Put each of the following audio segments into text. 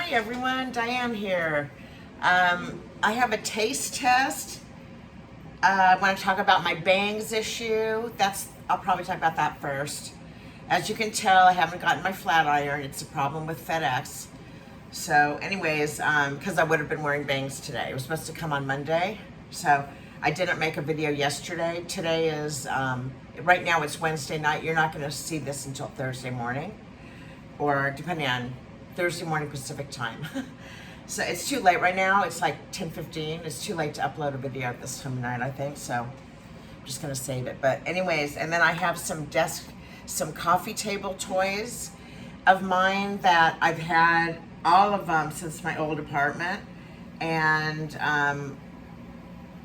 Hi everyone, Diane here. I have a taste test. I want to talk about my bangs issue. I'll probably talk about that first. As you can tell, I haven't gotten my flat iron. It's a problem with FedEx. So anyways, because I would have been wearing bangs today. It was supposed to come on Monday. So I didn't make a video yesterday. Today is, right now it's Wednesday night. You're not going to see this until Thursday morning. Or depending on Thursday morning Pacific time. So it's too late right now. It's like 10:15. It's too late to upload a video at this time of night, I think. So I'm just gonna save it. But anyways, and then I have some coffee table toys of mine that I've had all of them since my old apartment, and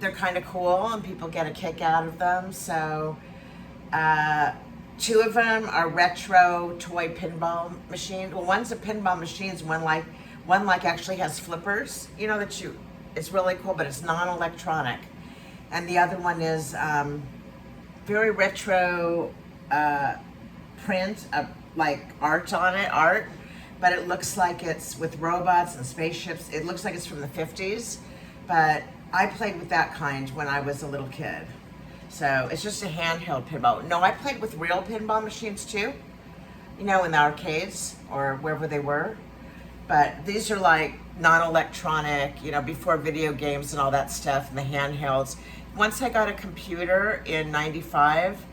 they're kind of cool and people get a kick out of them. So two of them are retro toy pinball machines. Well, one's a pinball machine, one like actually has flippers. You know it's really cool, but it's non-electronic. And the other one is very retro print of like art on it, but it looks like it's with robots and spaceships. It looks like it's from the 50s, but I played with that kind when I was a little kid. So it's just a handheld pinball. No, I played with real pinball machines too, you know, in the arcades or wherever they were. But these are like non-electronic, you know, before video games and all that stuff and the handhelds. Once I got a computer in '95,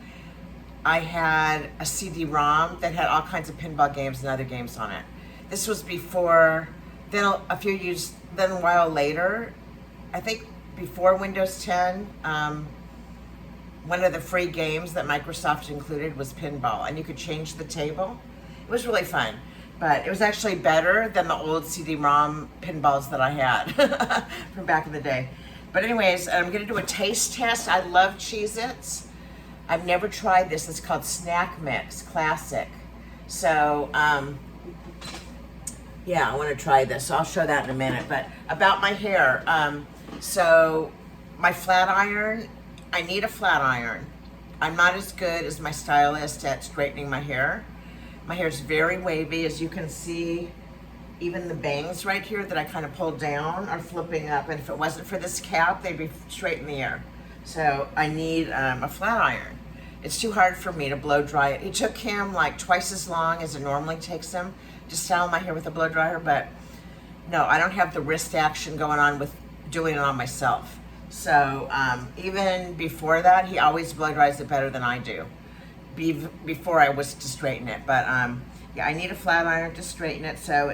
I had a CD-ROM that had all kinds of pinball games and other games on it. This was before, then a while later, I think before Windows 10, one of the free games that Microsoft included was pinball, and you could change the table. It was really fun, but it was actually better than the old CD-ROM pinballs that I had from back in the day. But anyways, I'm gonna do a taste test. I love Cheez-Its. I've never tried this. It's called Snack Mix Classic. So, yeah, I wanna try this. So I'll show that in a minute. But about my hair, so my flat iron, I need a flat iron. I'm not as good as my stylist at straightening my hair. My hair is very wavy, as you can see. Even the bangs right here that I kind of pulled down are flipping up, and if it wasn't for this cap, they'd be straight in the air. So I need a flat iron. It's too hard for me to blow dry it. It took him like twice as long as it normally takes him to style my hair with a blow dryer, but no, I don't have the wrist action going on with doing it on myself. So even before that, he always blow dries it better than I do. Before I was to straighten it, but yeah, I need a flat iron to straighten it. So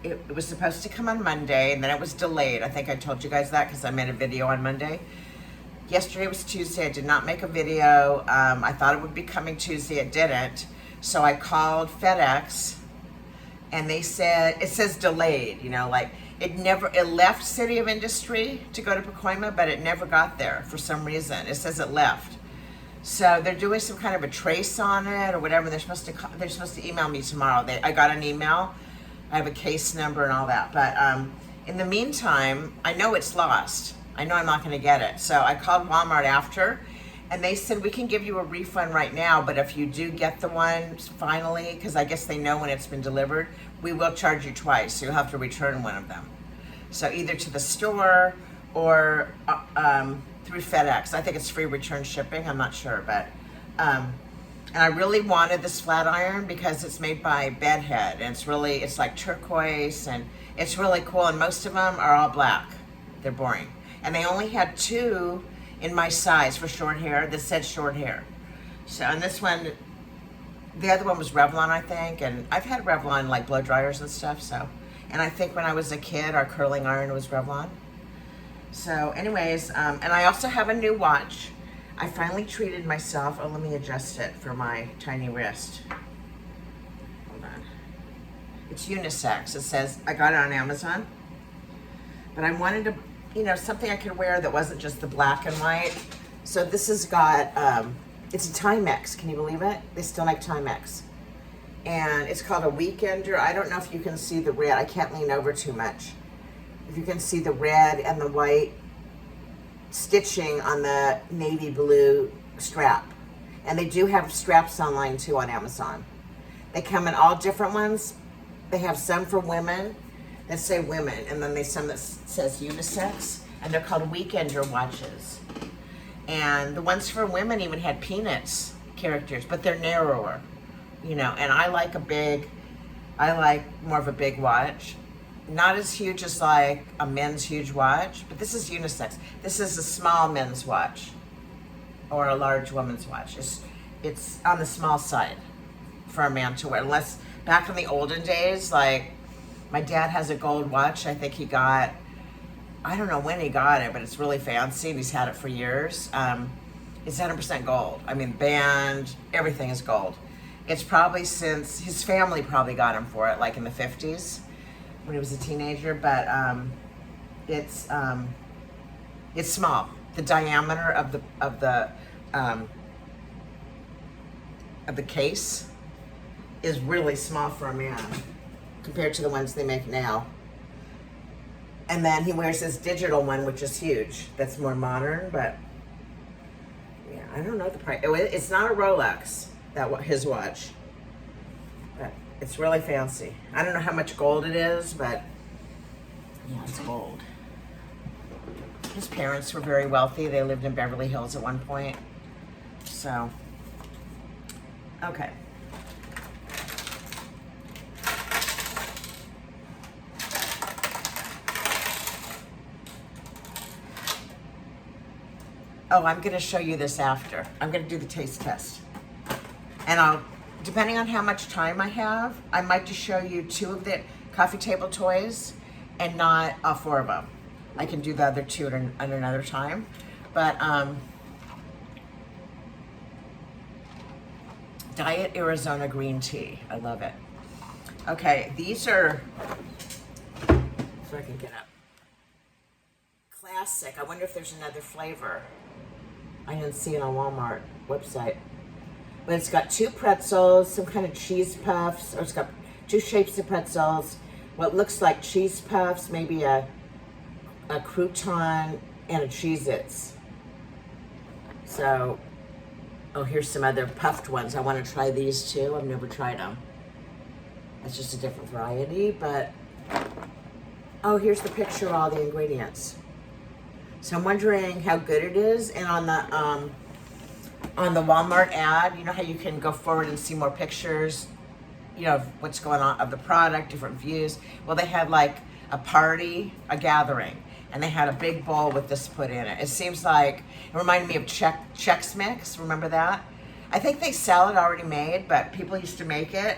it was supposed to come on Monday, and then it was delayed. I think I told you guys that because I made a video on Monday. Yesterday was Tuesday. I did not make a video. I thought it would be coming Tuesday. It didn't. So I called FedEx, and they said it says delayed. You know, like. It left City of Industry to go to Pacoima, but it never got there for some reason. It says it left. So they're doing some kind of a trace on it or whatever. They're supposed to email me tomorrow. I got an email. I have a case number and all that. But in the meantime, I know it's lost. I know I'm not going to get it. So I called Walmart after, and they said, we can give you a refund right now, but if you do get the one finally, because I guess they know when it's been delivered, we will charge you twice, so you'll have to return one of them. So either to the store or through FedEx. I think it's free return shipping, I'm not sure, but, and I really wanted this flat iron because it's made by Bedhead, and it's like turquoise, and it's really cool, and most of them are all black. They're boring. And they only had two in my size for short hair that said short hair. So, and this one, the other one was Revlon, I think, and I've had Revlon like blow dryers and stuff, so. And I think when I was a kid, our curling iron was Revlon. So anyways, and I also have a new watch. I finally treated myself. Oh, let me adjust it for my tiny wrist. Hold on. It's unisex. It says, I got it on Amazon. But I wanted to, you know, something I could wear that wasn't just the black and white. So this has got, it's a Timex, can you believe it? They still make Timex. And it's called a Weekender. I don't know if you can see the red. I can't lean over too much. If you can see the red and the white stitching on the navy blue strap. And they do have straps online too on Amazon. They come in all different ones. They have some for women, that say women, and then there's some that says unisex, and they're called weekender watches. And the ones for women even had peanuts characters, but they're narrower, you know, and I like more of a big watch. Not as huge as like a men's huge watch, but this is unisex. This is a small men's watch or a large woman's watch. It's on the small side for a man to wear. Unless back in the olden days, like my dad has a gold watch. I think he got, I don't know when he got it, but it's really fancy and he's had it for years. It's 100% gold. I mean, band, everything is gold. It's probably since, his family probably got him for it, like in the 50s when he was a teenager, but it's small. The diameter of the case is really small for a man compared to the ones they make now. And then he wears this digital one, which is huge. That's more modern, but yeah, I don't know the price. It's not a Rolex, his watch, but it's really fancy. I don't know how much gold it is, but yeah, it's gold. His parents were very wealthy. They lived in Beverly Hills at one point. So, okay. Oh, I'm going to show you this after. I'm going to do the taste test. And depending on how much time I have, I might just show you 2 of the coffee table toys and not all 4 of them. I can do the other 2 at another time. But Diet Arizona green tea. I love it. Okay, these are, if I can get up, classic. I wonder if there's another flavor. I didn't see it on Walmart website. But it's got 2 pretzels, some kind of cheese puffs, or it's got 2 shapes of pretzels, what looks like cheese puffs, maybe a crouton, and a Cheez-Its. So, oh, here's some other puffed ones. I want to try these too. I've never tried them. It's just a different variety, but, oh, here's the picture of all the ingredients. So I'm wondering how good it is. And on the Walmart ad, you know how you can go forward and see more pictures, you know, of what's going on, of the product, different views. Well, they had like a party, a gathering, and they had a big bowl with this put in it. It seems like, it reminded me of Chex Mix, remember that? I think they sell it already made, but people used to make it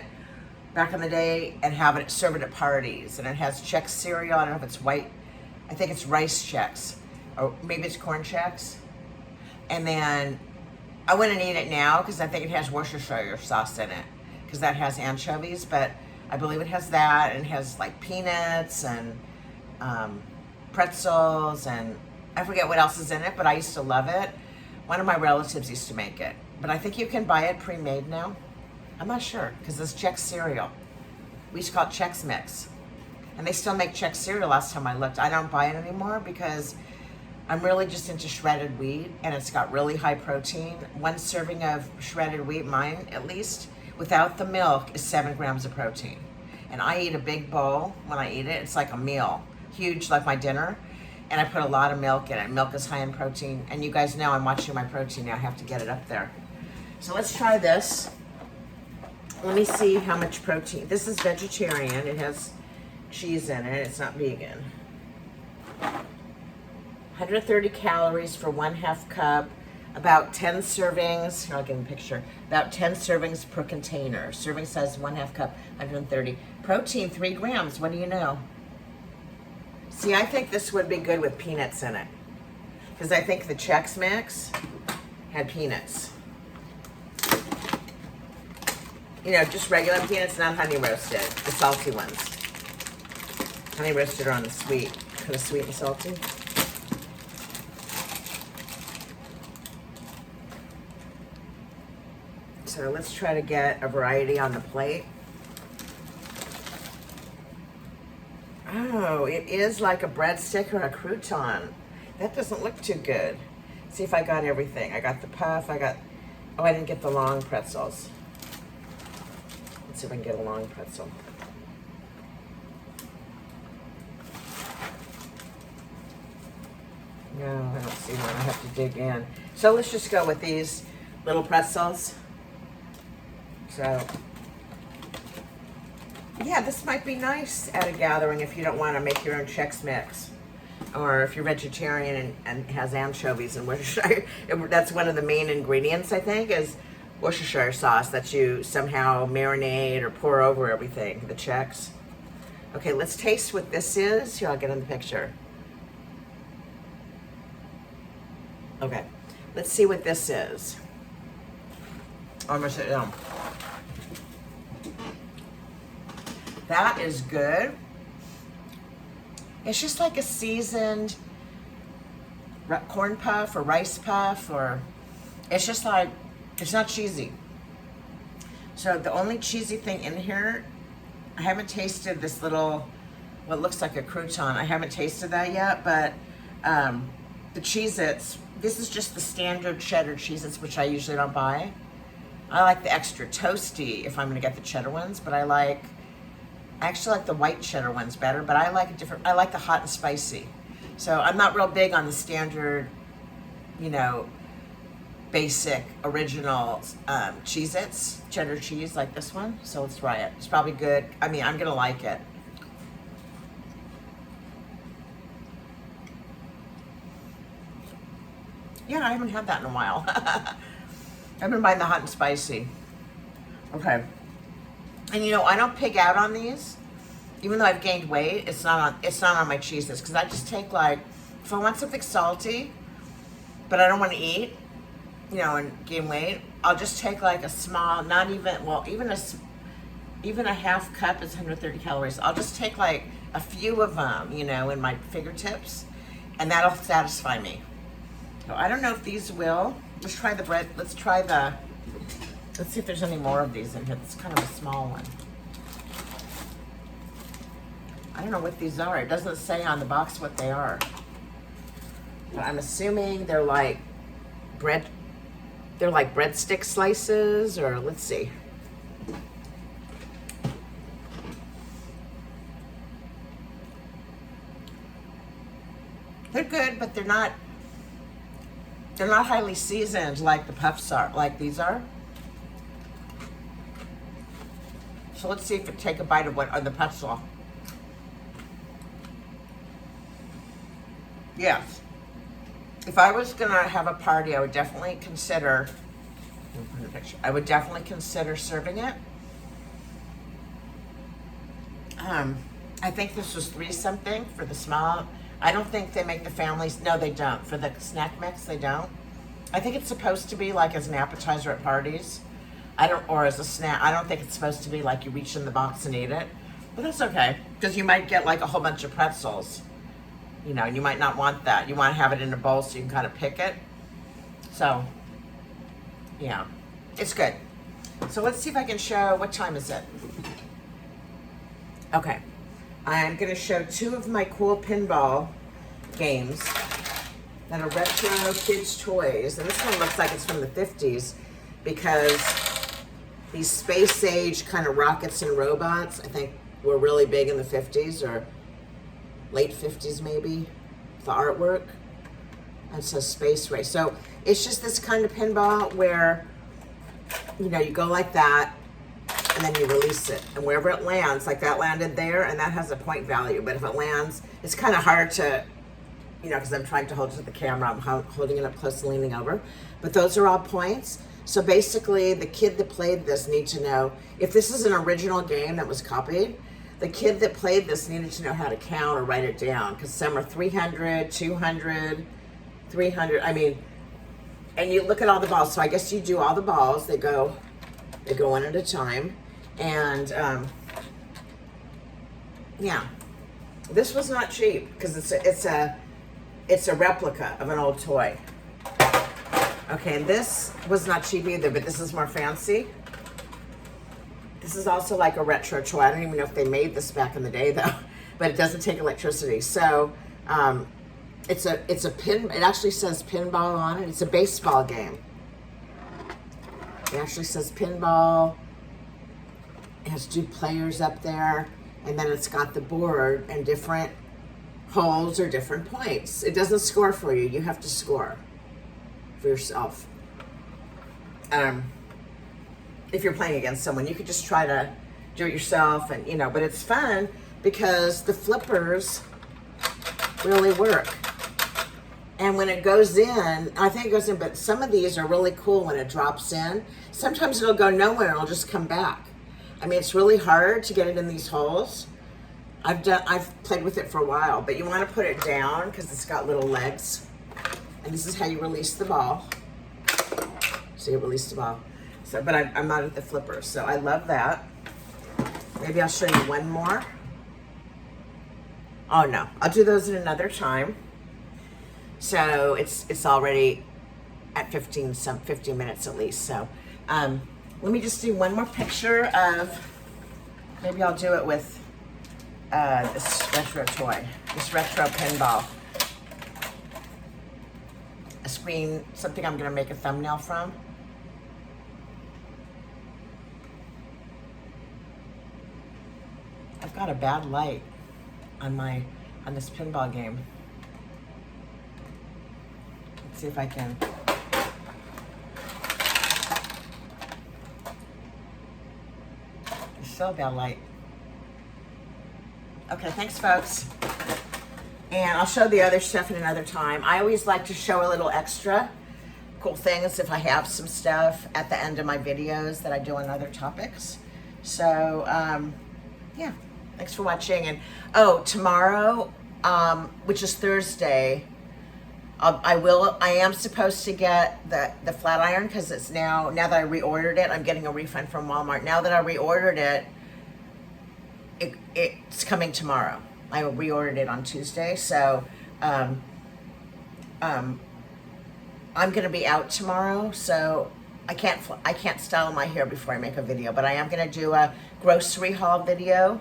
back in the day and serve it at parties. And it has Chex cereal, I don't know if it's white, I think it's rice Chex. Or maybe it's corn Chex. And then I wouldn't eat it now because I think it has Worcestershire sauce in it because that has anchovies, but I believe it has that, and it has like peanuts and pretzels, and I forget what else is in it, but I used to love it. One of my relatives used to make it, but I think you can buy it pre-made now. I'm not sure because it's Chex cereal. We used to call it Chex Mix, and they still make Chex cereal last time I looked. I don't buy it anymore because I'm really just into shredded wheat, and it's got really high protein. 1 serving of shredded wheat, mine at least, without the milk, is 7 grams of protein. And I eat a big bowl when I eat it. It's like a meal, huge like my dinner. And I put a lot of milk in it. Milk is high in protein. And you guys know I'm watching my protein now. I have to get it up there. So let's try this. Let me see how much protein. This is vegetarian. It has cheese in it. It's not vegan. 130 calories for 1/2 cup, about 10 servings, here I'll give you a picture, about 10 servings per container. Serving size 1/2 cup, 130. Protein, 3 grams, what do you know? See, I think this would be good with peanuts in it, because I think the Chex Mix had peanuts. You know, just regular peanuts, not honey roasted, the salty ones. Honey roasted are on the sweet, kind of sweet and salty. So let's try to get a variety on the plate. Oh, it is like a breadstick or a crouton. That doesn't look too good. See if I got everything. I got the puff, oh, I didn't get the long pretzels. Let's see if I can get a long pretzel. see when I have to dig in. So let's just go with these little pretzels. So, yeah, this might be nice at a gathering if you don't want to make your own Chex Mix. Or if you're vegetarian and has anchovies and Worcestershire. That's one of the main ingredients, I think, is Worcestershire sauce that you somehow marinate or pour over everything, the Chex. Okay, let's taste what this is. Here, I'll get in the picture. Okay, let's see what this is. I'm gonna sit down. That is good. It's just like a seasoned corn puff or rice puff, or it's just like, it's not cheesy. So the only cheesy thing in here, I haven't tasted this little, what looks like a crouton. I haven't tasted that yet, but the Cheez-Its, this is just the standard cheddar Cheez-Its, which I usually don't buy. I like the extra toasty if I'm gonna get the cheddar ones, but I actually like the white cheddar ones better, but I like I like the hot and spicy. So I'm not real big on the standard, you know, basic, original Cheez-Its, cheddar cheese like this one. So let's try it. It's probably good. I mean, I'm gonna like it. Yeah, I haven't had that in a while. I've been buying the hot and spicy. Okay. And you know, I don't pig out on these. Even though I've gained weight, it's not on my Cheez-Its, because I just take, like, if I want something salty, but I don't want to eat, you know, and gain weight, I'll just take like a small, not even, well, even a half cup is 130 calories. I'll just take like a few of them, you know, in my fingertips, and that'll satisfy me. So I don't know if these will. Let's try the bread. Let's see if there's any more of these in here. It's kind of a small one. I don't know what these are. It doesn't say on the box what they are. But I'm assuming they're like breadstick slices, or let's see. They're good, but they're not highly seasoned like the puffs are, like these are. So let's see if it take a bite of what are the pretzel. Yes. If I was gonna have a party, I would definitely consider, serving it. I think this was $3 something for the small. I don't think they make the families, no they don't. For the snack mix, they don't. I think it's supposed to be like as an appetizer at parties. Or as a snack. I don't think it's supposed to be like you reach in the box and eat it. But that's okay, because you might get like a whole bunch of pretzels. You know, you might not want that. You want to have it in a bowl so you can kind of pick it. So, yeah, it's good. So let's see if I can show, what time is it? Okay, I'm gonna show 2 of my cool pinball games that are retro kids' toys. And this one looks like it's from the 50s because these space age kind of rockets and robots, I think, were really big in the 50s, or late 50s maybe, the artwork. And it says Space Race. So it's just this kind of pinball where, you know, you go like that and then you release it. And wherever it lands, like that landed there, and that has a point value. But if it lands, it's kind of hard to, you know, because I'm trying to hold it to the camera. I'm holding it up close and leaning over. But those are all points. So basically, the kid that played this needs to know, if this is an original game that was copied, the kid that played this needed to know how to count or write it down, because some are 300, 200, 300. I mean, and you look at all the balls. So I guess you do all the balls. They go one at a time. And yeah, this was not cheap because it's a replica of an old toy. Okay, and this was not cheap either, but this is more fancy. This is also like a retro toy. I don't even know if they made this back in the day though, but it doesn't take electricity. So it's a pin. It actually says pinball on it. It's a baseball game. It actually says pinball. It has 2 players up there, and then it's got the board and different holes are different points. It doesn't score for you. You have to score for yourself. If you're playing against someone, you could just try to do it yourself, and you know, but it's fun because the flippers really work. And when it goes in, I think it goes in, but some of these are really cool when it drops in. Sometimes it'll go nowhere and it'll just come back. I mean, it's really hard to get it in these holes. I've played with it for a while, but you want to put it down because it's got little legs. And this is how you release the ball. So you release the ball. So, but I'm not at the flipper, so I love that. Maybe I'll show you one more. Oh no, I'll do those at another time. So it's already at 15 minutes at least. So let me just do one more picture of, maybe I'll do it with this retro toy, this retro pinball. A screen, something I'm gonna make a thumbnail from. I've got a bad light on this pinball game. Let's see if I can. It's so bad light. Okay, thanks folks. And I'll show the other stuff in another time. I always like to show a little extra cool things if I have some stuff at the end of my videos that I do on other topics. So, yeah, thanks for watching. And oh, tomorrow, which is Thursday, I am supposed to get the flat iron because it's now that I reordered it, I'm getting a refund from Walmart. Now that I reordered it, it's coming tomorrow. I reordered it on Tuesday, so I'm gonna be out tomorrow, so I can't style my hair before I make a video, but I am gonna do a grocery haul video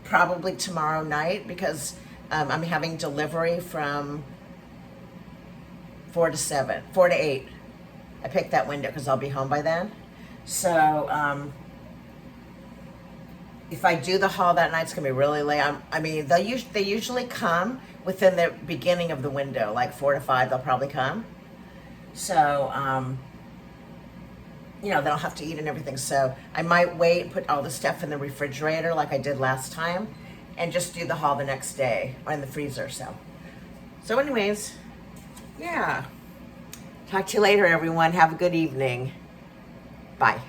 probably tomorrow night because I'm having delivery from 4 to 8. I picked that window because I'll be home by then. So if I do the haul that night, it's gonna be really late. I mean, they usually come within the beginning of the window, like 4 to 5. They'll probably come. So you know, then I'll have to eat and everything. So I might wait and put all the stuff in the refrigerator like I did last time, and just do the haul the next day or in the freezer. So anyways, yeah. Talk to you later, everyone. Have a good evening. Bye.